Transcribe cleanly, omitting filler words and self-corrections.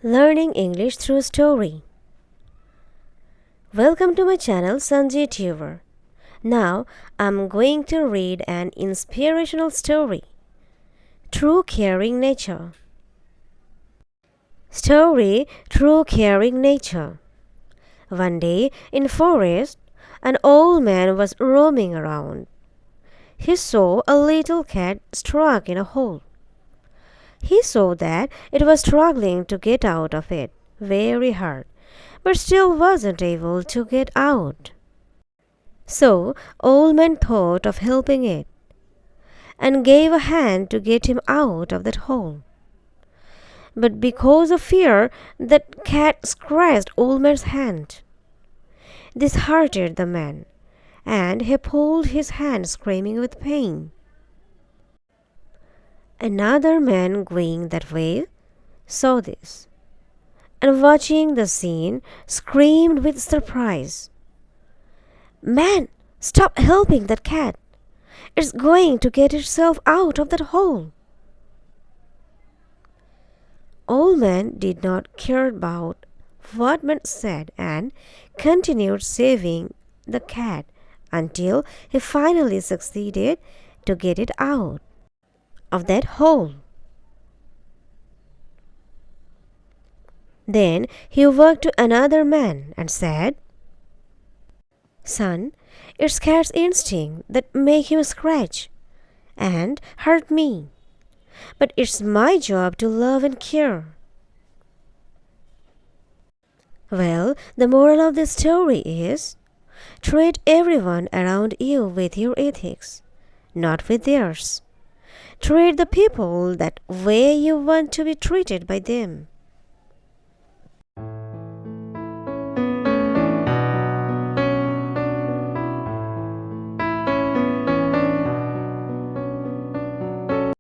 Learning English through story. Welcome to my channel Sanji Tuber. Now I'm going to read an inspirational story. True Caring Nature. Story True Caring Nature. One day in forest, an old man was roaming around. He saw a little cat stuck in a hole. He saw that it was struggling to get out of it very hard, but still wasn't able to get out. So Old Man thought of helping it, and gave a hand to get him out of that hole. But because of fear, that cat scratched Old Man's hand. This hurted the man, and he pulled his hand screaming with pain. Another man going that way saw this, and watching the scene screamed with surprise. "Man, stop helping that cat! It's going to get itself out of that hole." Old Man did not care about what man said and continued saving the cat until he finally succeeded to get it out of that hole. Then he walked to another man and said, "Son, it's cat's instinct that make him scratch and hurt me. But it's my job to love and care." Well, the moral of the story is, treat everyone around you with your ethics, not with theirs. Treat the people that way you want to be treated by them.